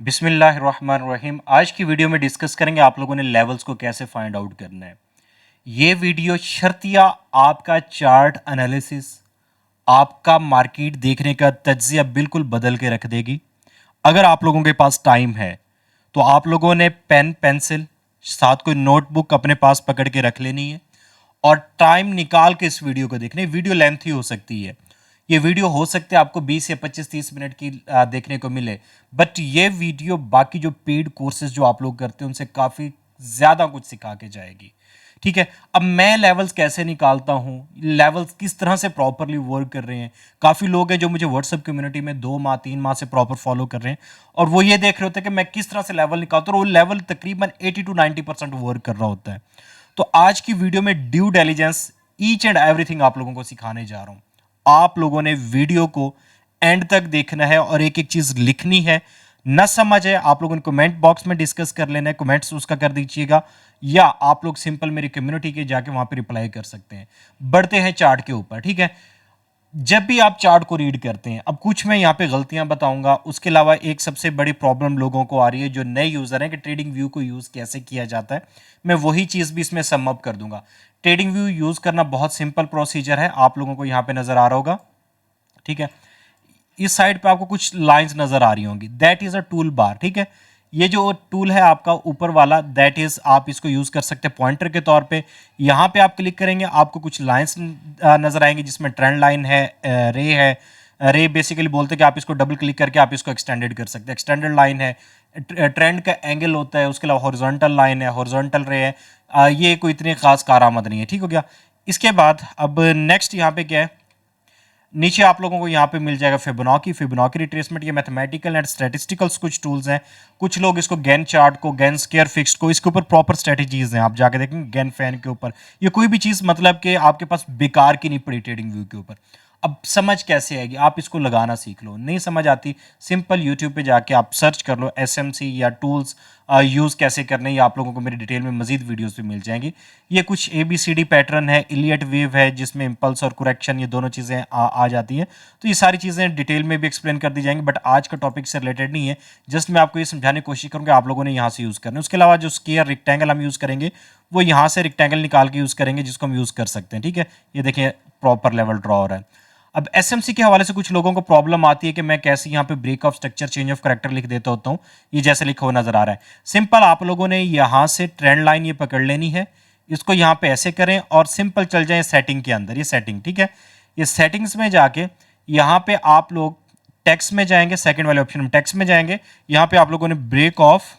बिस्मिल्लाहिर्रहमानिर्रहीम। आज की वीडियो में डिस्कस करेंगे आप लोगों ने लेवल्स को कैसे फाइंड आउट करना है। ये वीडियो शर्तिया आपका चार्ट एनालिसिस, आपका मार्केट देखने का तज्जिया बिल्कुल बदल के रख देगी। अगर आप लोगों के पास टाइम है तो आप लोगों ने पेन पेंसिल साथ कोई नोटबुक अपने पास पकड़ के रख लेनी है और टाइम निकाल के इस वीडियो को देखना है। वीडियो लेंथी हो सकती है, ये वीडियो हो सकता है आपको 20 या 25-30 मिनट की देखने को मिले, बट ये वीडियो बाकी जो पेड कोर्सेज जो आप लोग करते हैं उनसे काफ़ी ज़्यादा कुछ सिखा के जाएगी। ठीक है, अब मैं लेवल्स कैसे निकालता हूँ, लेवल्स किस तरह से प्रॉपरली वर्क कर रहे हैं। काफ़ी लोग हैं जो मुझे व्हाट्सएप कम्युनिटी में 2 माह 3 माह से प्रॉपर फॉलो कर रहे हैं और वो ये देख रहे होते हैं कि मैं किस तरह से लेवल निकालता हूँ और वो लेवल तकरीबन 80 to 90% वर्क कर रहा होता है। तो आज की वीडियो में due diligence each and everything आप लोगों को सिखाने जा रहा हूं। आप लोगों ने वीडियो को एंड तक देखना है और एक एक चीज लिखनी है। न समझ है आप लोगों ने कमेंट बॉक्स में डिस्कस कर लेना है, कमेंट्स उसका कर दीजिएगा, या आप लोग सिंपल मेरी कम्युनिटी के जाके वहां पे रिप्लाई कर सकते हैं। बढ़ते हैं चार्ट के ऊपर। ठीक है, जब भी आप चार्ट को रीड करते हैं, अब कुछ मैं यहाँ पे गलतियां बताऊंगा, उसके अलावा एक सबसे बड़ी प्रॉब्लम लोगों को आ रही है जो नए यूजर हैं कि ट्रेडिंग व्यू को यूज कैसे किया जाता है, मैं वही चीज भी इसमें सम अप कर दूंगा। ट्रेडिंग व्यू यूज करना बहुत सिंपल प्रोसीजर है, आप लोगों को यहाँ पे नजर आ रहा होगा। ठीक है, इस साइड पे आपको कुछ लाइंस नजर आ रही होंगी, that is a tool bar. ठीक है, ये जो टूल है आपका ऊपर वाला, दैट इज आप इसको यूज कर सकते हैं पॉइंटर के तौर पे। यहाँ पे आप क्लिक करेंगे, आपको कुछ लाइंस नजर आएंगी जिसमें ट्रेंड लाइन है, रे है। रे बेसिकली बोलते हैं कि आप इसको डबल क्लिक करके आप इसको एक्सटेंडेड कर सकते हैं। एक्सटेंडेड लाइन है, ट्रेंड का एंगल होता है, उसके अलावा हॉरिजॉन्टल लाइन है, हॉरिजॉन्टल रे है। ये कोई इतनी खास कारआमद नहीं है। ठीक हो गया। इसके बाद अब नेक्स्ट यहाँ पे क्या है, नीचे आप लोगों को यहाँ पे मिल जाएगा फिबोनाची रिट्रेसमेंट। ये मैथमेटिकल एंड स्टैटिस्टिकल्स कुछ टूल्स हैं। कुछ लोग इसको गैन चार्ट को, गैन स्केयर फिक्स्ड को, इसके ऊपर प्रॉपर स्ट्रेटेजीज हैं, आप जाके देखेंगे गैन फैन के ऊपर। ये कोई भी चीज़ मतलब कि आपके पास बेकार की नहीं पड़ी ट्रेडिंग व्यू के ऊपर। अब समझ कैसे आएगी, आप इसको लगाना सीख लो। नहीं समझ आती, सिंपल यूट्यूब पे जाके आप सर्च कर लो एसएमसी या टूल्स यूज़ कैसे करने, या आप लोगों को मेरी डिटेल में मजीद वीडियोस भी मिल जाएंगी। ये कुछ ABCD पैटर्न है, इलियट वेव है जिसमें इम्पल्स और करेक्शन ये दोनों चीज़ें आ जाती हैं। तो ये सारी चीज़ें डिटेल में भी एक्सप्लेन कर दी जाएंगी, बट आज का टॉपिक से रिलेटेड नहीं है। जस्ट मैं आपको ये समझाने की कोशिश करूँगा, आप लोगों ने यहाँ से यूज़ करना है। उसके अलावा जो स्क्वायर रेक्टेंगल हम यूज़ करेंगे, वो यहाँ से रेक्टेंगल निकाल के यूज़ करेंगे जिसको हम यूज़ कर सकते हैं। ठीक है, ये देखिए प्रॉपर लेवल ड्रॉ हो रहा है। अब एसएमसी के हवाले से कुछ लोगों को प्रॉब्लम आती है कि मैं कैसे यहाँ पे break of structure, change of character लिख देता होता हूँ। ये जैसे लिखा हुआ नजर आ रहा है। सिंपल आप लोगों ने यहाँ से ट्रेंड लाइन ये पकड़ लेनी है, इसको यहाँ पे ऐसे करें और सिंपल चल जाए सेटिंग के अंदर। ये सेटिंग, ठीक है, ये सेटिंग्स में जाके यहाँ पे आप लोग टेक्स्ट में जाएंगे, सेकंड वाले ऑप्शन में टेक्स्ट में जाएंगे। यहाँ पे आप लोगों ने ब्रेक ऑफ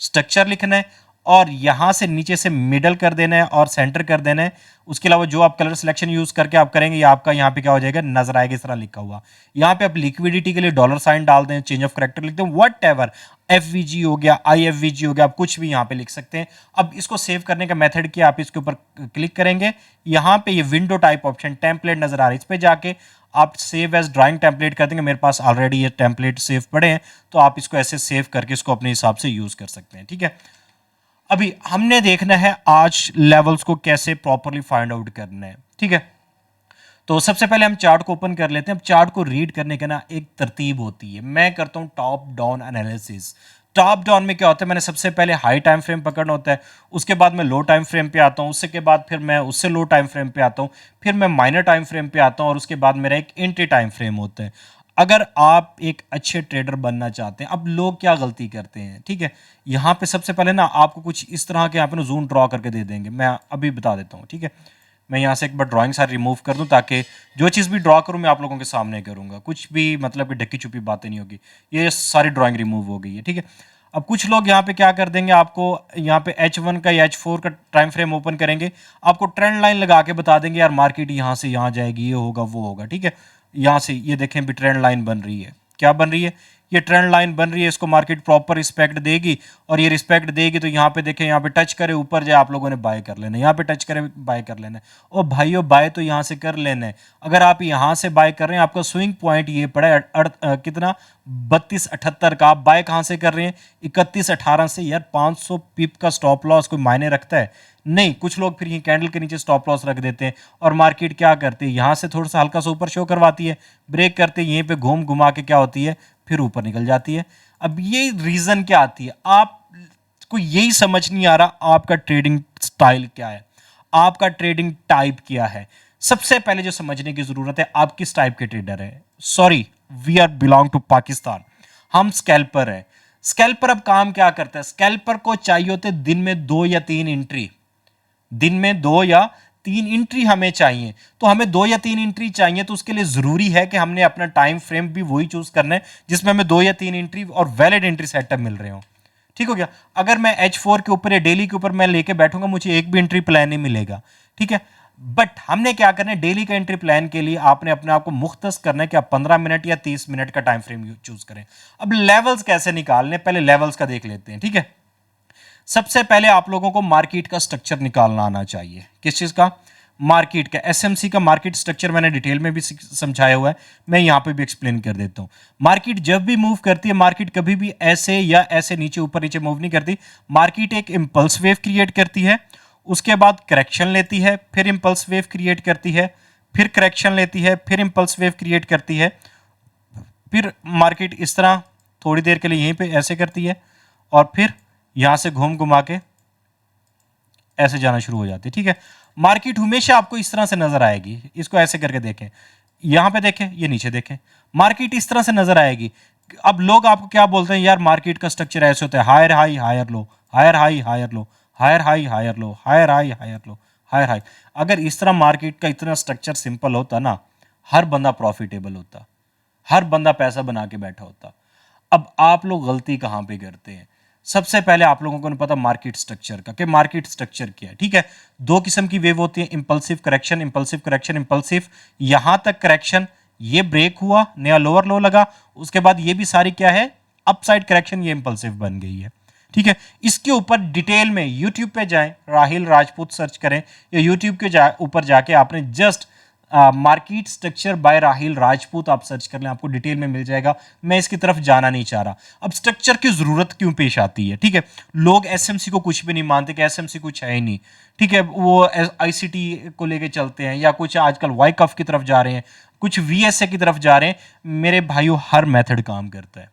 स्ट्रक्चर लिखना है और यहां से नीचे से मिडल कर देना है और सेंटर कर देना है। उसके अलावा जो आप कलर सिलेक्शन यूज करके आप करेंगे, ये आपका यहाँ पे क्या हो जाएगा, नजर आएगा इस तरह लिखा हुआ। यहाँ पे आप लिक्विडिटी के लिए डॉलर साइन डाल दें, चेंज ऑफ करेक्टर लिख दें, वट एवर, FVG हो गया, IFVG हो गया, आप कुछ भी यहाँ पे लिख सकते हैं। अब इसको सेव करने का मेथड क्या, आप इसके ऊपर क्लिक करेंगे, यहाँ पे ये विंडो टाइप ऑप्शन टेम्पलेट नजर आ रहा है, इस पे जाके आप सेव एज ड्राइंग टेम्पलेट कर देंगे। मेरे पास ऑलरेडी ये टेम्पलेट सेव पड़े हैं, तो आप इसको ऐसे सेव करके इसको अपने हिसाब से यूज कर सकते हैं। ठीक है, अभी हमने देखना है आज लेवल्स को कैसे प्रॉपरली फाइंड आउट करना है। ठीक है, तो सबसे पहले हम चार्ट को ओपन कर लेते हैं। अब चार्ट को रीड करने का ना एक तरतीब होती है, मैं करता हूं top down analysis. Top down में क्या होता है, मैंने सबसे पहले हाई टाइम फ्रेम पकड़ना होता है, उसके बाद मैं लो टाइम फ्रेम पे आता हूं, उसके बाद फिर मैं उससे लो टाइम फ्रेम पे आता हूं, फिर मैं माइनर टाइम फ्रेम पे आता हूं और उसके बाद मेरा एक एंट्री टाइम फ्रेम होता है। अगर आप एक अच्छे ट्रेडर बनना चाहते हैं, अब लोग क्या गलती करते हैं, ठीक है, यहाँ पे सबसे पहले ना आपको कुछ इस तरह के यहाँ पे ना जूम ड्रॉ करके दे देंगे, मैं अभी बता देता हूँ। ठीक है, मैं यहाँ से एक बार ड्राइंग सारी रिमूव कर दूँ ताकि जो चीज़ भी ड्रॉ करूँ मैं आप लोगों के सामने करूँगा, कुछ भी मतलब कि ढकी छुपी बातें नहीं होगी। ये सारी ड्राइंग रिमूव हो गई है। ठीक है, अब कुछ लोग यहाँ पे क्या कर देंगे, आपको यहाँ पे H1 का या H4 का टाइम फ्रेम ओपन करेंगे, आपको ट्रेंड लाइन लगा के बता देंगे यार मार्केट यहाँ से यहाँ जाएगी, ये होगा वो होगा। ठीक है, यहाँ से ये देखें भी ट्रेंड लाइन बन रही है, क्या बन रही है, ये ट्रेंड लाइन बन रही है, इसको मार्केट प्रॉपर रिस्पेक्ट देगी और ये रिस्पेक्ट देगी तो यहाँ पे देखें, यहाँ पे टच करे ऊपर जाए, आप लोगों ने बाय कर लेना है, यहाँ पे टच करे बाय कर लेना है। और भाइयों बाय तो यहाँ से कर लेना है। अगर आप यहाँ से बाय कर रहे हैं, आपका स्विंग पॉइंट ये पड़ा है कितना, 32.78 का। आप बाय कहाँ से कर रहे हैं, 31.18 से। यार 500 पिप का स्टॉप लॉस कोई मायने रखता है? नहीं। कुछ लोग फिर ये कैंडल के नीचे स्टॉप लॉस रख देते हैं और मार्केट क्या करती है, यहाँ से थोड़ा सा हल्का सा ऊपर शो करवाती है, ब्रेक करते हैं, यहीं पे घूम घुमा के क्या होती है, फिर ऊपर निकल जाती है। अब ये रीजन क्या आती है, आपको यही समझ नहीं आ रहा आपका ट्रेडिंग स्टाइल क्या है, आपका ट्रेडिंग टाइप क्या है। सबसे पहले जो समझने की जरूरत है, आप किस टाइप के ट्रेडर है। Sorry, we are belong to Pakistan, हम स्कैल्पर है। स्कैल्पर अब काम क्या करता है, स्कैल्पर को चाहिए होते दिन में 2 या 3 एंट्री, दिन में 2 या 3 एंट्री हमें चाहिए। तो हमें 2 या 3 एंट्री चाहिए, तो उसके लिए जरूरी है कि हमने अपना टाइम फ्रेम भी वही चूज करना है जिसमें हमें 2 या 3 एंट्री और वैलिड एंट्री सेटअप मिल रहे हो। ठीक हो गया। अगर मैं H4 के ऊपर या डेली के ऊपर मैं लेके बैठूंगा, मुझे एक भी एंट्री प्लान नहीं मिलेगा। ठीक है, बट हमने क्या करना है, डेली का एंट्री प्लान के लिए आपने अपने आप को मुख्तस करना है कि आप 15 मिनट या 30 मिनट का टाइम फ्रेम चूज करें। अब लेवल्स कैसे निकालने, पहले लेवल्स का देख लेते हैं। ठीक है, सबसे पहले आप लोगों को मार्केट का स्ट्रक्चर निकालना आना चाहिए। किस चीज का, मार्केट का। एसएमसी का मार्केट स्ट्रक्चर मैंने डिटेल में भी समझाया हुआ है, मैं यहां पे भी एक्सप्लेन कर देता हूं। मार्केट जब भी मूव करती है, मार्केट कभी भी ऐसे या ऐसे नीचे ऊपर नीचे मूव नहीं करती। मार्केट एक इंपल्स वेव क्रिएट करती है, उसके बाद करेक्शन लेती है, फिर इंपल्स वेव क्रिएट करती है, फिर करेक्शन लेती है, फिर इंपल्स वेव क्रिएट करती है, फिर मार्केट इस तरह थोड़ी देर के लिए यहीं पे ऐसे करती है और फिर यहां से घूम घुमा के ऐसे जाना शुरू हो जाती है। ठीक है, मार्केट हमेशा आपको इस तरह से नजर आएगी। इसको ऐसे करके देखें, यहां पे देखें, ये नीचे देखें, मार्केट इस तरह से नजर आएगी। अब लोग आपको क्या बोलते हैं, यार मार्केट का स्ट्रक्चर ऐसे होता है, higher high higher low, higher high higher low, higher high higher low, higher high higher low, higher high. अगर इस तरह मार्केट का इतना स्ट्रक्चर सिंपल होता ना, हर बंदा प्रॉफिटेबल होता, हर बंदा पैसा बना के बैठा होता। अब आप लोग गलती कहां पे करते हैं, सबसे पहले आप लोगों को नहीं पता मार्केट स्ट्रक्चर का कि मार्केट स्ट्रक्चर क्या है। ठीक है, दो किस्म की वेव होती है, impulsive correction, impulsive correction, impulsive. यहां तक करेक्शन, ये ब्रेक हुआ, नया लोअर लो लगा, उसके बाद ये भी सारी क्या है, अपसाइड करेक्शन, ये इंपल्सिव बन गई है। ठीक है, इसके ऊपर डिटेल में यूट्यूब पे जाएं, राहिल राजपूत सर्च करें, या यूट्यूब के ऊपर जाके आपने just market structure bye Rahil Rajput आप सर्च कर लें, आपको डिटेल में मिल जाएगा। मैं इसकी तरफ जाना नहीं चाह रहा। अब स्ट्रक्चर की जरूरत क्यों पेश आती है, ठीक है, लोग एसएमसी को कुछ भी नहीं मानते कि एसएमसी कुछ है ही नहीं। ठीक है, वो आईसीटी को लेके चलते हैं, या कुछ आजकल वाईकफ की तरफ जा रहे हैं, कुछ वीएसए की तरफ जा रहे हैं। मेरे भाइयों, हर मेथड काम करता है।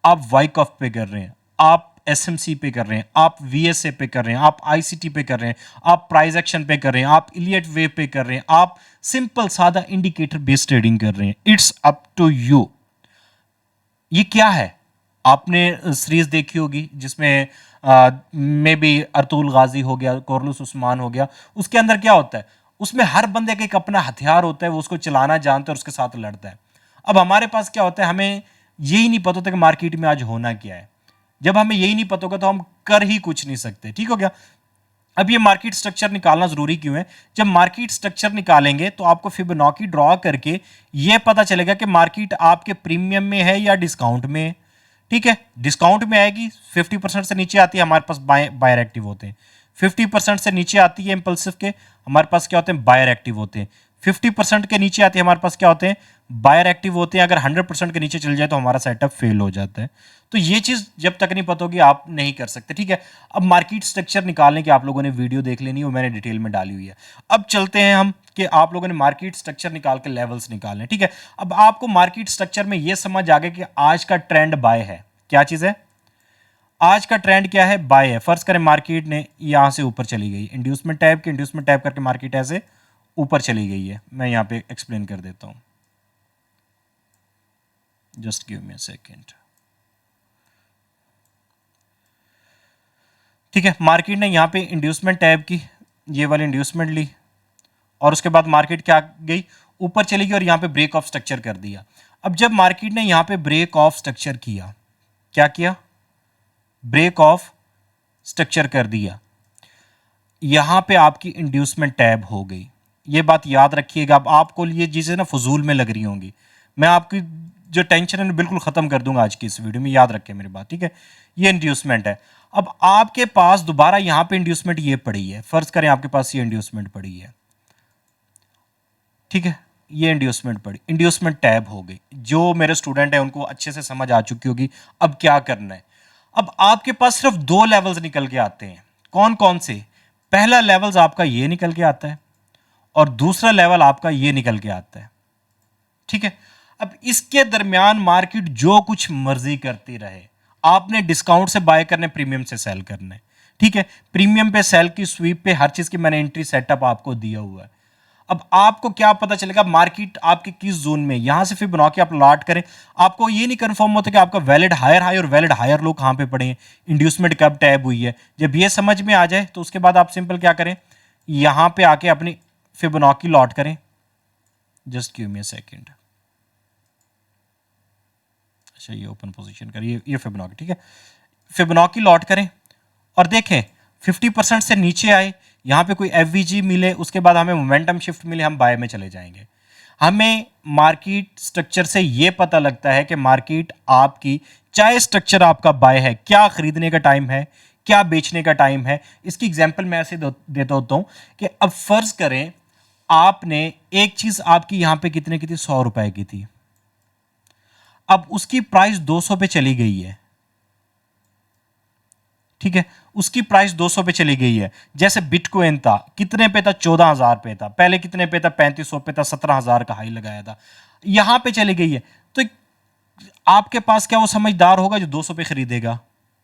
आप वाईकफ पे कर रहे हैं, आप एसएमसी पे कर रहे हैं, आप वीएसए पे कर रहे हैं, आप आईसीटी पे कर रहे हैं, आप प्राइस एक्शन पे कर रहे हैं, आप इलियट वेव पे कर रहे हैं, आप सिंपल सादा इंडिकेटर बेस्ड ट्रेडिंग कर रहे हैं, इट्स अप टू यू। ये क्या है, आपने सीरीज देखी होगी जिसमें मे बी अर्तुल गाजी हो गया, कोरलुस उस्मान हो गया। उसके अंदर क्या होता है, उसमें हर बंदे का एक अपना हथियार होता है, वो उसको चलाना जानता है और उसके साथ लड़ता है। अब हमारे पास क्या होता है, हमें यही नहीं पता होता कि मार्केट में आज होना क्या है। जब हमें यही नहीं पता होगा तो हम कर ही कुछ नहीं सकते। ठीक हो गया। अब ये मार्केट स्ट्रक्चर निकालना जरूरी क्यों है, जब मार्केट स्ट्रक्चर निकालेंगे तो आपको फिबोनाची ड्रॉ करके ये पता चलेगा कि मार्केट आपके प्रीमियम में है या डिस्काउंट में है। ठीक है, डिस्काउंट में आएगी, 50% से नीचे आती है, हमारे पास बायर एक्टिव होते हैं। 50% से नीचे आती है इंपल्सिव के, हमारे पास क्या होते हैं, बायर एक्टिव होते हैं। 50% के नीचे आती है, हमारे पास क्या होते हैं, बायर एक्टिव होते हैं। अगर 100% के नीचे चल जाए तो हमारा सेटअप फेल हो जाता है। तो ये चीज जब तक नहीं पता होगी आप नहीं कर सकते। ठीक है, अब मार्केट स्ट्रक्चर निकालने की आप लोगों ने वीडियो देख लेनी है, मैंने डिटेल में डाली हुई है। अब चलते हैं हम कि आप लोगों ने मार्केट स्ट्रक्चर निकाल के लेवल्स निकालने। ठीक है, अब आपको मार्केट स्ट्रक्चर में यह समझ आ गया कि आज का ट्रेंड बाय है। क्या चीज है, आज का ट्रेंड क्या है, बाय है। फर्ज करें मार्केट ने यहां से ऊपर चली गई, इंड्यूसमेंट टैब के, इंड्यूसमेंट टैब करके मार्केट ऐसे ऊपर चली गई है। मैं यहां पे एक्सप्लेन कर देता हूं, just give me a second. ठीक है, मार्केट ने यहां पे इंड्यूसमेंट टैब की, ये वाली इंड्यूसमेंट ली, और उसके बाद मार्केट क्या गई, ऊपर चली गई और यहां पे ब्रेक ऑफ स्ट्रक्चर कर दिया। अब जब मार्केट ने यहां पे ब्रेक ऑफ स्ट्रक्चर किया, क्या किया, ब्रेक ऑफ स्ट्रक्चर कर दिया, यहां पे आपकी इंड्यूसमेंट टैब हो गई। ये बात याद रखिएगा। अब आपको ये चीजें ना फजूल में लग रही होंगी, मैं आपकी जो टेंशन है बिल्कुल खत्म कर दूंगा आज की इस वीडियो में, याद रखें मेरी बात। ठीक है, ये इंड्यूसमेंट है। अब आपके पास दोबारा यहां पे इंड्यूसमेंट ये पड़ी है, फर्ज करें आपके पास ये इंड्यूसमेंट पड़ी है। ठीक है, ये इंड्यूसमेंट पड़ी, इंड्यूसमेंट टैब हो गई। जो मेरे स्टूडेंट है उनको अच्छे से समझ आ चुकी होगी अब क्या करना है। अब आपके पास सिर्फ दो लेवल्स निकल के आते हैं, कौन कौन से, पहला लेवल्स आपका ये निकल के आता है और दूसरा लेवल आपका ये निकल के आता है। ठीक है, अब इसके दरमियान मार्केट जो कुछ मर्जी करती रहे, आपने डिस्काउंट से बाय करने, प्रीमियम से सेल करने, ठीक है। प्रीमियम पे, सेल की, स्वीप पे, हर चीज की मैंने एंट्री सेटअप आपको दिया हुआ है। अब आपको क्या पता चलेगा मार्केट आपके किस जोन में, यहां से फिर बना के आप लॉट करें, आपको ये नहीं कंफर्म होता कि आपका वैलिड हायर हाई और वैलिड हायर लो कहां पे पड़े हैं, इंड्यूसमेंट कब टैब हुई है। जब ये समझ में आ जाए तो उसके बाद आप सिंपल क्या करें, यहां पे आके अपनी फिबोनाची लॉट करें। Just give me a second. अच्छा, ये ओपन पोजीशन करिए, ये फिबोनाची, ठीक है। फिबोनाची लॉट करें और देखें 50% से नीचे आए, यहां पे कोई एफवीजी मिले, उसके बाद हमें मोमेंटम शिफ्ट मिले, हम बाय में चले जाएंगे। हमें मार्केट स्ट्रक्चर से यह पता लगता है कि मार्केट आपकी, चाहे स्ट्रक्चर आपका बाय है, क्या खरीदने का टाइम है, क्या बेचने का टाइम है। इसकी एग्जांपल मैं ऐसे देता होता हूं कि अब फर्ज करें आपने एक चीज आपकी यहां पे कितने की थी, 100 रुपए की थी, अब उसकी प्राइस 200 पे चली गई है, ठीक है। उसकी प्राइस 200 पे चली गई है। जैसे बिटकॉइन था, कितने पे था, 14,000 पे था, पहले कितने पे था, 3500 पे था, 17,000 का हाई लगाया था, यहां पे चली गई है। तो आपके पास क्या वो समझदार होगा जो 200 पे खरीदेगा?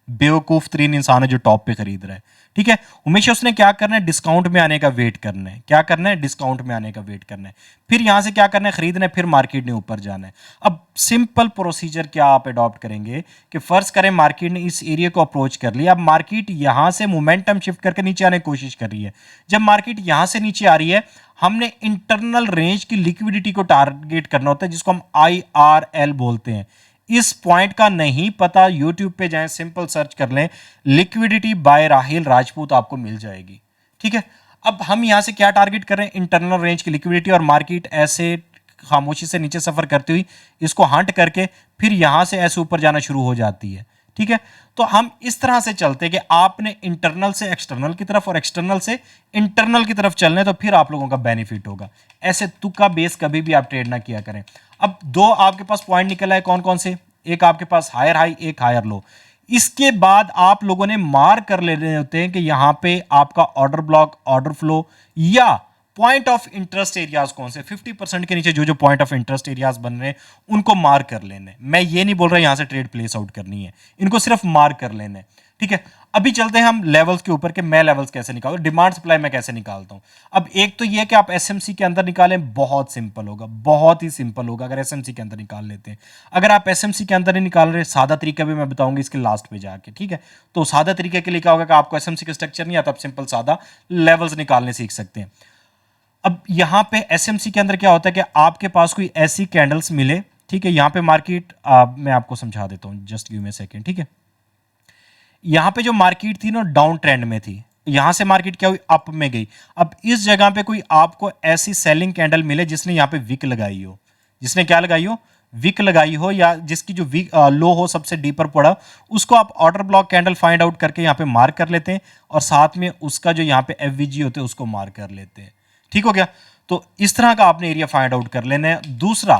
बेवकूफ तरीन इंसान है जो टॉप पे खरीद रहा है, ठीक है। हमेशा उसने क्या करना है, डिस्काउंट में आने का वेट करना है। क्या करना है, डिस्काउंट में आने का वेट करना है, फिर यहां से क्या करना है, खरीदना है, फिर मार्केट ने ऊपर जाना है। अब सिंपल प्रोसीजर क्या आप अडॉप्ट करेंगे कि फर्स्ट करें मार्केट ने इस एरिया को अप्रोच कर लिया, अब मार्केट यहां से मोमेंटम शिफ्ट करके नीचे आने की कोशिश कर रही है। जब मार्केट यहां से नीचे आ रही है, हमने इंटरनल रेंज की लिक्विडिटी को टारगेट करना होता है, जिसको हम IRL बोलते हैं। इस पॉइंट का नहीं पता, यूट्यूब पे जाएं, सिंपल सर्च कर लें, लिक्विडिटी बाय राहिल राजपूत, आपको मिल जाएगी, ठीक है। अब हम यहां से क्या टारगेट कर रहे हैं, इंटरनल रेंज की लिक्विडिटी, और मार्केट ऐसे खामोशी से नीचे सफर करती हुई इसको हंट करके फिर यहां से ऐसे ऊपर जाना शुरू हो जाती है, ठीक है। तो हम इस तरह से चलते कि आपने इंटरनल से एक्सटर्नल की तरफ और एक्सटर्नल से इंटरनल की तरफ चलने, तो फिर आप लोगों का बेनिफिट होगा। ऐसे तुक्का बेस कभी भी आप ट्रेड ना किया करें। अब दो आपके पास पॉइंट निकल आए, कौन कौन से, एक आपके पास हायर हाई, एक हायर लो। इसके बाद आप लोगों ने मार्क कर लेने होते हैं कि यहां पे आपका ऑर्डर ब्लॉक, ऑर्डर फ्लो या पॉइंट ऑफ इंटरेस्ट एरियाज कौन से, 50% के नीचे जो जो पॉइंट ऑफ इंटरेस्ट एरियाज बन रहे हैं उनको मार्क कर लेने। मैं ये नहीं बोल रहा यहां से ट्रेड प्लेस आउट करनी है, इनको सिर्फ मार्क कर लेने, ठीक है। अभी चलते हैं हम लेवल्स के ऊपर कि मैं लेवल्स कैसे निकालूं, डिमांड सप्लाई मैं कैसे निकालता हूं। अब एक तो ये कि आप एसएमसी के अंदर निकालें, बहुत सिंपल होगा, बहुत ही सिंपल होगा अगर एसएमसी के अंदर निकाल लेते हैं। अगर आप एसएमसी के अंदर नहीं निकाल रहे, सादा तरीका भी मैं बताऊंगा इसके लास्ट पे जाके, ठीक है। तो सादा तरीके के लिए क्या होगा कि आपको एसएमसी का स्ट्रक्चर नहीं आता, आप सिंपल सादा लेवल्स निकालने सीख सकते हैं। अब यहां पे एसएमसी के अंदर क्या होता है कि आपके पास कोई ऐसी कैंडल्स मिले, ठीक है। यहां पे मार्केट, मैं आपको समझा देता हूं, just give me a second, ठीक है। यहां पे जो मार्केट थी ना, डाउन ट्रेंड में थी, यहां से मार्केट क्या हुई, अप में गई। अब इस जगह पे कोई आपको ऐसी सेलिंग कैंडल मिले जिसने यहां पे विक लगाई हो, जिसने क्या लगाई हो, विक लगाई हो, या जिसकी जो विक लो हो सबसे डीपर पड़ा, उसको आप order block candle find out करके यहां पे मार्क कर लेते हैं, और साथ में उसका जो यहां पे एफवीजी होते हैं उसको मार्क कर लेते हैं, ठीक हो गया। तो इस तरह का आपने एरिया फाइंड आउट कर लेना है। दूसरा,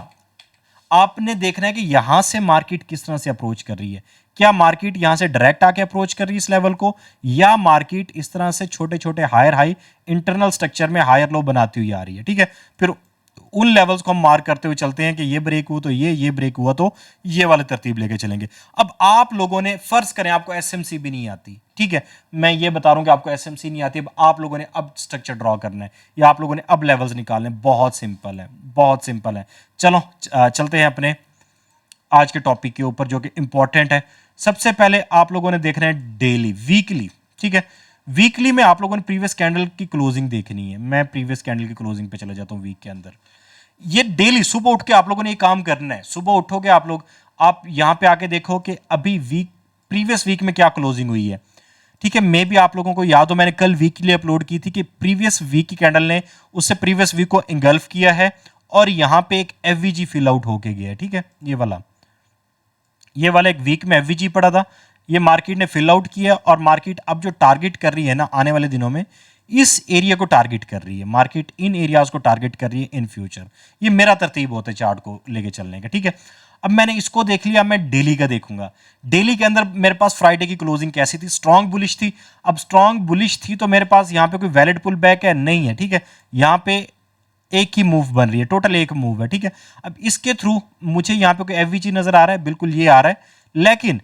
आपने देखना है कि यहां से मार्केट किस तरह से अप्रोच कर रही है। क्या मार्केट यहां से डायरेक्ट आके अप्रोच कर रही है इस लेवल को, या मार्केट इस तरह से छोटे छोटे हायर हाई इंटरनल स्ट्रक्चर में हायर लो बनाती हुई आ रही है, ठीक है। फिर उन लेवल्स को हम मार्क करते हुए चलते हैं कि ये ब्रेक हुआ तो ये ब्रेक हुआ तो ये वाले तरतीब लेके चलेंगे। अब आप लोगों ने फर्ज करें आपको एसएमसी भी नहीं आती, ठीक है, मैं ये बता रहा हूं कि आपको एसएमसी नहीं आती, अब आप लोगों ने अब स्ट्रक्चर ड्रॉ करना है, या आप लोगों ने अब लेवल्स निकालने, बहुत सिंपल है, बहुत सिंपल है। चलो चलते हैं अपने आज के टॉपिक के ऊपर जो कि इंपॉर्टेंट है। सबसे पहले आप लोगों ने देखना है डेली, वीकली, ठीक है। वीकली में आप लोगों ने प्रीवियस कैंडल की क्लोजिंग देखनी है। मैं प्रीवियस कैंडल की क्लोजिंग पे चले जाता हूं वीक के अंदर। ये डेली सुबह उठ के आप लोगों ने ये काम करना है। सुबह उठोगे आप लोग, आप यहां पे आके देखो कि अभी वीक, प्रीवियस वीक में क्या क्लोजिंग हुई है, ठीक है। मे भी आप लोगों को याद हो, मैंने कल वीक के लिए अपलोड की थी कि प्रीवियस वीक की कैंडल ने उससे प्रीवियस वीक को इंगल्फ किया है, और यहां पे एक एफवीजी फिल आउट होके गया है, ठीक है। ये वाला एक वीक में एफवीजी पड़ा था, ये मार्केट ने फिल आउट किया, और मार्केट अब जो टारगेट कर रही है ना आने वाले दिनों में, इस एरिया को टारगेट कर रही है मार्केट, इन एरियाज को टारगेट कर रही है इन फ्यूचर। ये मेरा तरतीब होता है चार्ट को लेके चलने का, ठीक है। अब मैंने इसको देख लिया, मैं डेली का देखूंगा। डेली के अंदर मेरे पास फ्राइडे की क्लोजिंग कैसी थी, स्ट्रांग बुलिश थी। अब स्ट्रांग बुलिश थी तो मेरे पास यहां पे कोई वैलिड पुल बैक है नहीं है, ठीक है। यहां पे एक ही मूव बन रही है, टोटल एक मूव है, ठीक है। अब इसके थ्रू मुझे यहां पे कोई एफवीजी नजर आ रहा है, बिल्कुल ये आ रहा है, लेकिन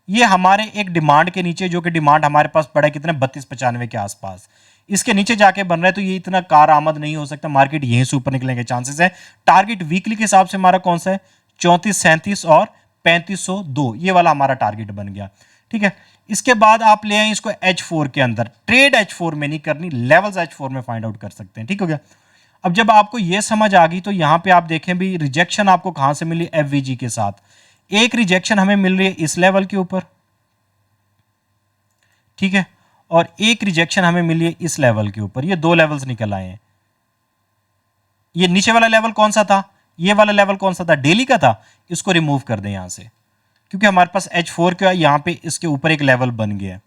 ये हमारे एक डिमांड के नीचे, जो कि डिमांड हमारे पास पड़ा है कितने 3295 के आसपास, इसके नीचे जाके बन रहा है, तो ये इतना कार आमद नहीं हो सकता, मार्केट यहीं से ऊपर निकलने के चांसेस है। टारगेट वीकली के हिसाब से हमारा कौन सा है, 34, 37 और 3502, ये वाला हमारा टारगेट बन गया। ठीक है, इसके बाद आप ले आए इसको H4 के अंदर, ट्रेड H4 में नहीं करनी, लेवल्स H4 में फाइंड आउट कर सकते हैं। ठीक हो गया। अब जब आपको ये समझ आ गई तो यहां पे आप देखें भी रिजेक्शन आपको कहां से मिली, FVG के साथ। एक रिजेक्शन हमें मिल रही है इस लेवल के ऊपर, ठीक है, और एक रिजेक्शन हमें मिली है इस लेवल के ऊपर। ये दो लेवल्स निकल आए हैं। ये नीचे वाला लेवल कौन सा था, ये वाला लेवल कौन सा था, डेली का था, इसको रिमूव कर दें यहां से, क्योंकि हमारे पास H4 का यहां पे इसके ऊपर एक लेवल बन गया है।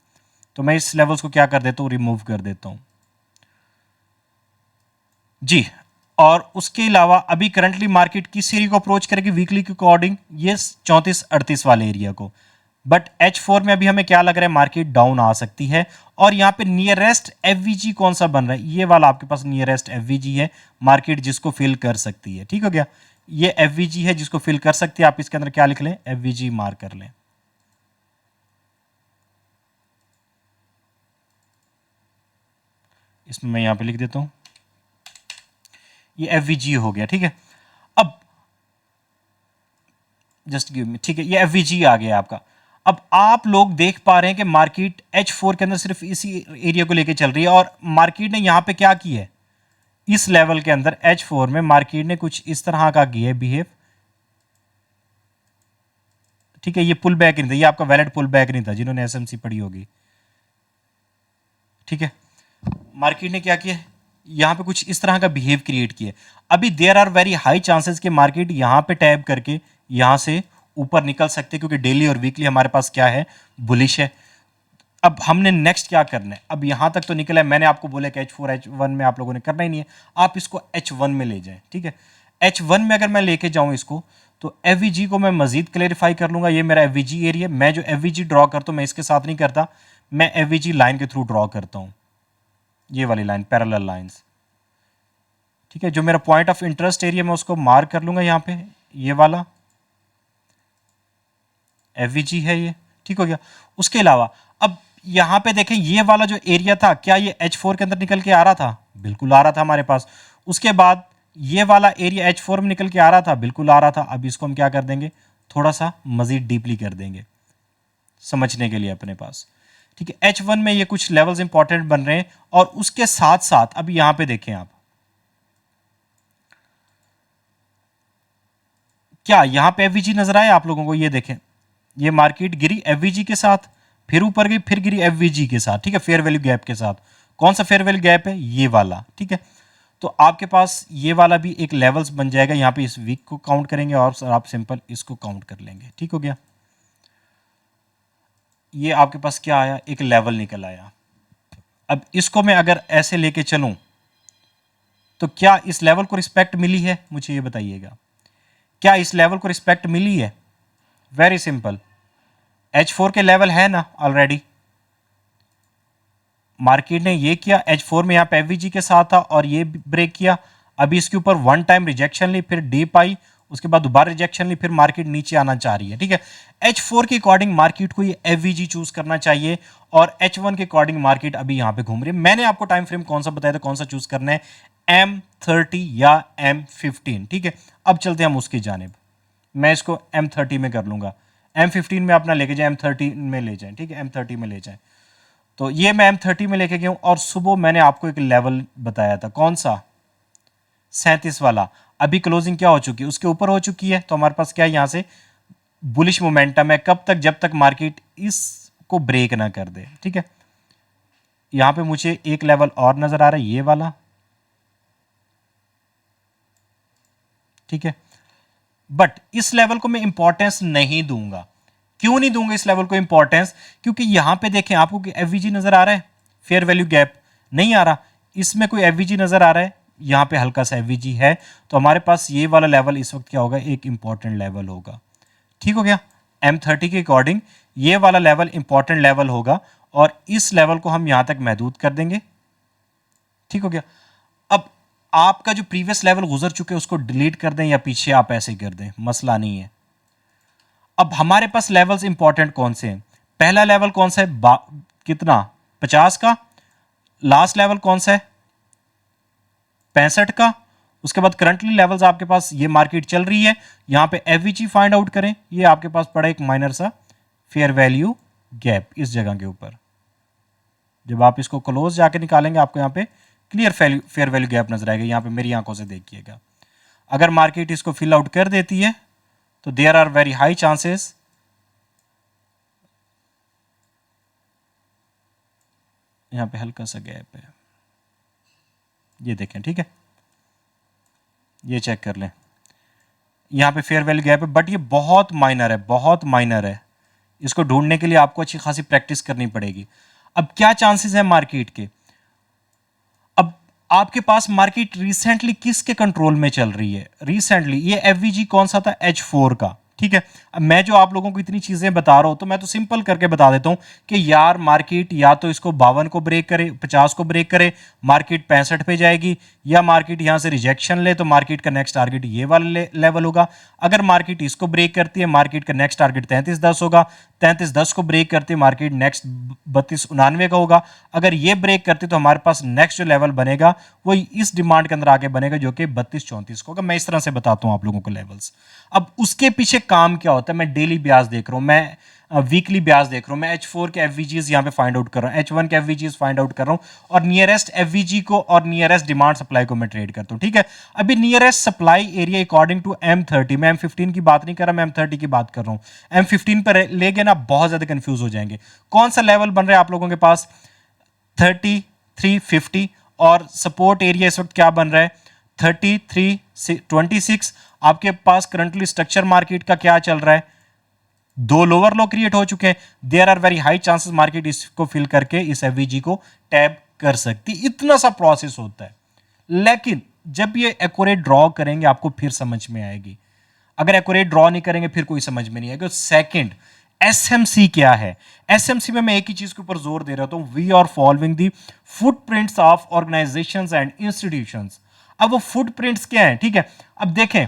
तो मैं इस लेवल्स को क्या कर देता हूं, रिमूव कर देता हूं जी। और उसके अलावा अभी करंटली मार्केट किस एरिया को अप्रोच करेगी वीकली के अकॉर्डिंग, ये 34-38 वाले एरिया को। बट H4 में अभी हमें क्या लग रहा है, मार्केट डाउन आ सकती है। और यहां पे नियरेस्ट FVG कौन सा बन रहा है, ये वाला आपके पास नियरेस्ट FVG है, मार्केट जिसको फिल कर सकती है। ठीक हो गया, ये FVG है जिसको फिल कर सकती है। आप इसके अंदर क्या लिख लें, FVG मार्क कर लें। इसमें मैं यहां पे लिख देता हूं, ये FVG हो गया। ठीक है, अब जस्ट गिव मी, ठीक है, ये FVG आ गया आपका। अब आप लोग देख पा रहे हैं कि मार्केट H4 के अंदर सिर्फ इसी एरिया को लेके चल रही है, और मार्केट ने यहां पे क्या किया है, इस लेवल के अंदर H4 में मार्केट ने कुछ इस तरह का किया है बिहेव। ठीक है, ये पुल बैक नहीं था, ये आपका वैलिड पुल बैक नहीं था, जिन्होंने SMC पढ़ी होगी। ठीक है, मार्केट ने क्या किया, यहां पे कुछ इस तरह का बिहेव क्रिएट किया। अभी there are very high chances कि मार्केट यहां पे टैब करके यहां से ऊपर निकल सकते, क्योंकि डेली और वीकली हमारे पास क्या है, बुलिश है। अब हमने नेक्स्ट क्या करना है, अब यहां तक तो निकला है, मैंने आपको बोला कि H4 H1 में आप लोगों ने करना ही नहीं है, आप इसको H1 में ले जाएं। ठीक है, H1 में अगर मैं लेके जाऊं इसको, तो FVG को मैं मजीद क्लेरिफाई कर लूंगा। ये मेरा FVG एरिया, मैं जो FVG ड्रॉ करता हूं मैं इसके साथ नहीं करता, मैं FVG लाइन के थ्रू ड्रॉ करता हूं, ये वाली लाइन, पैरेलल लाइंस। ठीक है, जो मेरा पॉइंट ऑफ इंटरेस्ट एरिया मैं उसको मार्क कर लूंगा यहां पे, ये वाला FVG है ये। ठीक हो गया। उसके अलावा अब यहां पे देखें, ये वाला जो एरिया था, क्या ये H4 के अंदर निकल के आ रहा था, बिल्कुल आ रहा था हमारे पास। उसके बाद ये वाला एरिया H4 में निकल के आ रहा था, बिल्कुल आ रहा था। अब इसको हम क्या कर देंगे, थोड़ा सा मजीद डीपली कर देंगे समझने के लिए अपने पास। ठीक है, H1 में ये कुछ लेवल्स इंपॉर्टेंट बन रहे हैं, और उसके साथ साथ अब यहां पे देखें आप, क्या यहां पे FVG नजर आया आप लोगों को, ये देखें, ये मार्केट गिरी FVG के साथ, फिर ऊपर गई, फिर गिरी FVG के साथ। ठीक है, फेयर वैल्यू गैप के साथ। कौन सा फेयर वैल्यू गैप है, ये वाला। ठीक है, तो आपके पास ये वाला भी एक लेवल्स बन जाएगा। यहां पे इस वीक को काउंट करेंगे और आप सिंपल इसको काउंट कर लेंगे। ठीक हो गया, ये आपके पास क्या आया, एक लेवल निकल आया। अब इसको मैं अगर ऐसे लेके चलूं, तो क्या इस लेवल को रिस्पेक्ट मिली है, मुझे ये बताइएगा, क्या इस लेवल को रिस्पेक्ट मिली है? वेरी सिंपल, H4 के लेवल है ना ऑलरेडी, मार्केट ने ये किया, H4 में यहां पे FVG के साथ था और ये ब्रेक किया। अभी इसके ऊपर वन टाइम रिजेक्शन ली, फिर डीप आई, उसके बाद दोबारा रिजेक्शन ली, फिर मार्केट नीचे आना चाह रही है। ठीक है, H4 के अकॉर्डिंग मार्केट को ये FVG चूज करना चाहिए, और H1 के अकॉर्डिंग मार्केट अभी यहां पे घूम रही है। मैंने आपको टाइम फ्रेम कौन सा बताया था, कौन सा चूज करना है, M30 या M15। ठीक है, अब चलते हैं हम उसकी जानिब। मैं इसको M30 में कर लूंगा, M15 में अपना लेके जाए, M30 में ले जाए। ठीक है, M30 में ले जाए। तो ये मैं M30 में लेके गया हूं, और सुबह मैंने आपको एक लेवल बताया था, कौन सा, 37 वाला। अभी क्लोजिंग क्या हो चुकी है, उसके ऊपर हो चुकी है। तो हमारे पास क्या है, यहां से बुलिश मोमेंटम है, कब तक, जब तक मार्केट इसको ब्रेक ना कर दे। ठीक है, यहां पे मुझे एक लेवल और नजर आ रहा है, ये वाला। ठीक है, बट इस लेवल को मैं इंपॉर्टेंस नहीं दूंगा। क्यों नहीं दूंगा इस लेवल को इंपॉर्टेंस, क्योंकि यहां पे देखें आपको कि FVG नजर आ रहा है, फेयर वैल्यू गैप नहीं आ रहा, इसमें कोई FVG नजर आ रहा है, यहां पे हल्का सा FVG है। तो हमारे पास ये वाला लेवल इस वक्त क्या होगा, एक इंपॉर्टेंट लेवल होगा। ठीक हो गया, M30 के अकॉर्डिंग ये वाला लेवल इंपॉर्टेंट लेवल होगा, और इस लेवल को हम यहां तक महदूद कर देंगे। ठीक हो गया। अब आपका जो प्रीवियस लेवल गुजर चुके हैं उसको डिलीट कर दें, या पीछे आप ऐसे कर दें, मसला नहीं है। अब हमारे पास लेवल्स इंपॉर्टेंट कौन से हैं, पहला लेवल कौन सा है, कितना, 50 का। लास्ट लेवल कौन सा है, 65 का। उसके बाद करंटली लेवल्स आपके पास ये मार्केट चल रही है, यहां पे एफवीजी फाइंड आउट करें। ये आपके पास पड़ा एक माइनर सा फेयर वैल्यू गैप इस जगह के ऊपर। जब आप इसको क्लोज जाके निकालेंगे आपको यहां पे क्लियर फेयर वैल्यू गैप नजर आएगा। यहां पे मेरी आंखों से देखिएगा, अगर मार्केट इसको फिल आउट कर देती है तो there are very high chances यहां पे हल्का सा गैप है, ये देखें, ठीक है, ये चेक कर लें, यहां पे फेयर वैल्यू गैप है, बट ये बहुत माइनर है, बहुत माइनर है। इसको ढूंढने के लिए आपको अच्छी खासी प्रैक्टिस करनी पड़ेगी। अब क्या चांसेस है मार्केट के, अब आपके पास मार्केट रिसेंटली किसके कंट्रोल में चल रही है, रिसेंटली ये एफवीजी कौन सा था, H4 का, ठीक है। अब मैं जो आप लोगों को इतनी चीजें बता रहा हूं तो मैं तो सिंपल करके बता देता हूं कि यार मार्केट या तो इसको 52 को ब्रेक करे, 50 को ब्रेक करे, मार्केट 65 पे जाएगी, या मार्केट यहां से रिजेक्शन ले तो मार्केट का नेक्स्ट टारगेट ये वाला लेवल होगा। अगर मार्केट इसको ब्रेक करती है मार्केट का नेक्स्ट टारगेट 33.10 होगा, 33.10 को ब्रेक करती है मार्केट नेक्स्ट 32.99 का होगा। अगर ये ब्रेक करती तो हमारे पास नेक्स्ट जो लेवल बनेगा वो इस डिमांड के अंदर आगे बनेगा जो कि 32-34 को होगा। मैं इस तरह से बताता हूं आप लोगों को लेवल्स। अब उसके पीछे काम क्या होता है, मैं डेली ब्याज देख रहा हूं, मैं वीकली ब्याज देख रहा हूं, मैं H4 के एफवीजीज यहां पे फाइंड आउट कर रहा हूं, H1 के एफवीजीज फाइंड आउट कर रहा हूं, और नियरेस्ट एफवीजी को और नियरेस्ट डिमांड सप्लाई को मैं ट्रेड करता हूं, ठीक है। अभी nearest supply area according to M30, मैं M15 की बात नहीं कर रहा, मैं M30 की बात कर रहा हूं। M15 पर ले गए ना बहुत ज्यादा कंफ्यूज हो जाएंगे। कौन सा लेवल बन रहा है आप लोगों के पास, 3350, और सपोर्ट एरिया इस वक्त क्या बन रहा है, 3326। आपके पास करंटली स्ट्रक्चर मार्केट का क्या चल रहा है, दो लोअर लो क्रिएट हो चुके हैं, there are very high chances market इसको फिल करके इस एफवीजी को टैप कर सकती। इतना सा प्रोसेस होता है, लेकिन जब ये एक्यूरेट ड्रॉ करेंगे आपको फिर समझ में आएगी, अगर एक्यूरेट ड्रॉ नहीं करेंगे फिर कोई समझ में नहीं आएगा। सेकंड, एसएमसी क्या है, एसएमसी में मैं एक ही चीज के ऊपर जोर दे रहा हूं, we are following the footprints of organisations and institutions. अब वो फुटप्रिंट्स क्या है, ठीक है। अब देखें,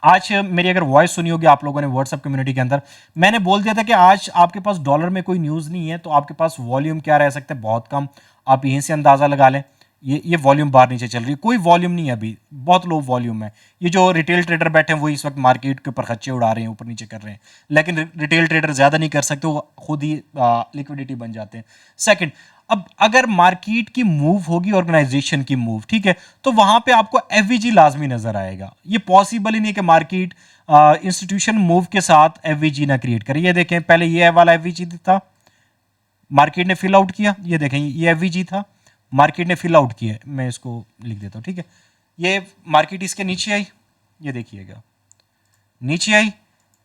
आज मेरी अगर वॉइस सुनी होगी आप लोगों ने व्हाट्सएप कम्युनिटी के अंदर, मैंने बोल दिया था कि आज आपके पास डॉलर में कोई न्यूज़ नहीं है तो आपके पास वॉल्यूम क्या रह सकता है, बहुत कम। आप यहीं से अंदाज़ा लगा लें, ये वॉल्यूम बाहर नीचे चल रही है, कोई वॉल्यूम नहीं है अभी, बहुत लो वॉल्यूम है। ये जो रिटेल ट्रेडर बैठे हैं वही इस वक्त मार्केट के ऊपर खच्चे उड़ा रहे हैं, ऊपर नीचे कर रहे हैं, लेकिन रिटेल ट्रेडर ज़्यादा नहीं कर सकते, वो खुद ही लिक्विडिटी बन जाते हैं। सेकेंड, अब अगर मार्केट की मूव होगी ऑर्गेनाइजेशन की मूव, ठीक है, तो वहां पे आपको एफवीजी लाजमी नजर आएगा। ये पॉसिबल ही नहीं कि मार्केट इंस्टीट्यूशन मूव के साथ एफवीजी ना क्रिएट करे। ये देखें, पहले ये वाला एफवीजी था, मार्केट ने फिल आउट किया, ये देखें ये एफवीजी था, मार्केट ने फिल आउट किया, मैं इसको लिख देता हूं, ठीक है। ये मार्केट इसके नीचे आई, ये देखिएगा नीचे आई,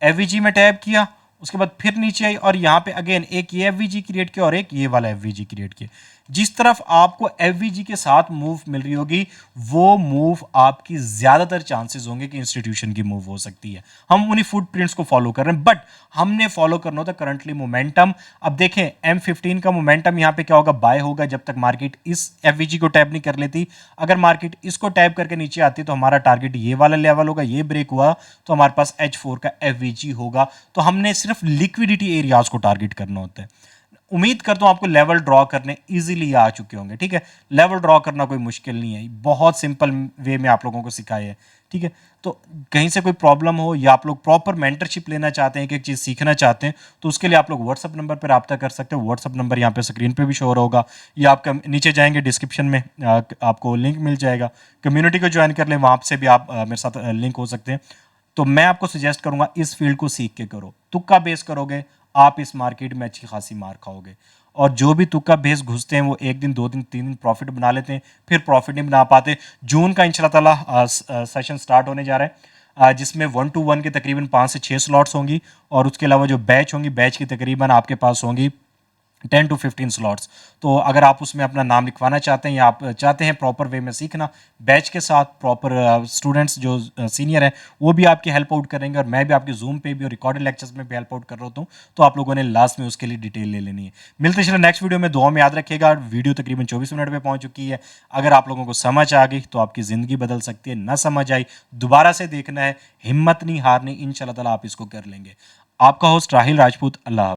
एफवीजी में टैप किया, उसके बाद फिर नीचे आई, और यहां पे अगेन एक ये एफवीजी क्रिएट किया और एक ये वाला एफवीजी क्रिएट किया। जिस तरफ आपको एफवीजी के साथ मूव मिल रही होगी वो मूव आपकी ज्यादातर चांसेस होंगे कि इंस्टीट्यूशन की मूव हो सकती है। हम उन्हीं फुटप्रिंट्स को फॉलो कर रहे हैं, बट हमने फॉलो करना होता करंटली मोमेंटम। अब देखें M15 का मोमेंटम यहां पे क्या होगा, बाय होगा जब तक मार्केट इस एफवीजी को टैप नहीं कर लेती। अगर मार्केट इसको टैप करके नीचे आती तो हमारा टारगेट ये वाला लेवल होगा, ये ब्रेक हुआ तो हमारे पास H4 का एफवीजी होगा। तो हमने सिर्फ लिक्विडिटी एरियाज को टारगेट करना होता है। उम्मीद करता हूं आपको लेवल ड्रॉ करने इजीली आ चुके होंगे, ठीक है। लेवल ड्रॉ करना कोई मुश्किल नहीं है, बहुत सिंपल वे में आप लोगों को सिखाया है, ठीक है। तो कहीं से कोई प्रॉब्लम हो या आप लोग प्रॉपर मेंटरशिप लेना चाहते हैं, एक एक चीज़ सीखना चाहते हैं, तो उसके लिए आप लोग व्हाट्सअप नंबर पर रब्ता कर सकते हो। व्हाट्सअप नंबर यहाँ पे स्क्रीन पे भी शो होगा, या आपका नीचे जाएंगे डिस्क्रिप्शन में आपको लिंक मिल जाएगा। कम्युनिटी को ज्वाइन कर लें, वहाँ से भी आप मेरे साथ लिंक हो सकते हैं। तो मैं आपको सजेस्ट करूंगा इस फील्ड को सीख के करो, तुक्का बेस करोगे आप इस मार्केट में अच्छी खासी मार खाओगे। और जो भी तुक्का बेस घुसते हैं वो एक दिन, 2 दिन, 3 दिन प्रॉफिट बना लेते हैं, फिर प्रॉफिट नहीं बना पाते। जून का इंशाल्लाह ताला सेशन स्टार्ट होने जा रहा है, जिसमें 1-to-1 के तकरीबन 5 से 6 स्लॉट्स होंगी, और उसके अलावा जो बैच होंगी, बैच की तकरीबन आपके पास होंगी 10 to 15 स्लॉट्स। तो अगर आप उसमें अपना नाम लिखवाना चाहते हैं या आप चाहते हैं प्रॉपर वे में सीखना बैच के साथ, प्रॉपर स्टूडेंट्स जो सीनियर हैं वो भी आपकी हेल्प आउट करेंगे, और मैं भी आपकी जूम पे भी और रिकॉर्डेड लेक्चर्स में भी हेल्प आउट कर रहा होता हूँ। तो आप लोगों ने लास्ट में उसके लिए डिटेल ले लेनी है। मिलते चले नेक्स्ट वीडियो में, दुआ में याद रखिएगा। वीडियो तकरीबन 24 मिनट पे पहुंच चुकी है। अगर आप लोगों को समझ आ गई तो आपकी ज़िंदगी बदल सकती है, ना समझ आई दोबारा से देखना है, हिम्मत नहीं हारनी, इंशाल्लाह ताला आप इसको कर लेंगे। आपका होस्ट राहिल राजपूत, अल्लाह।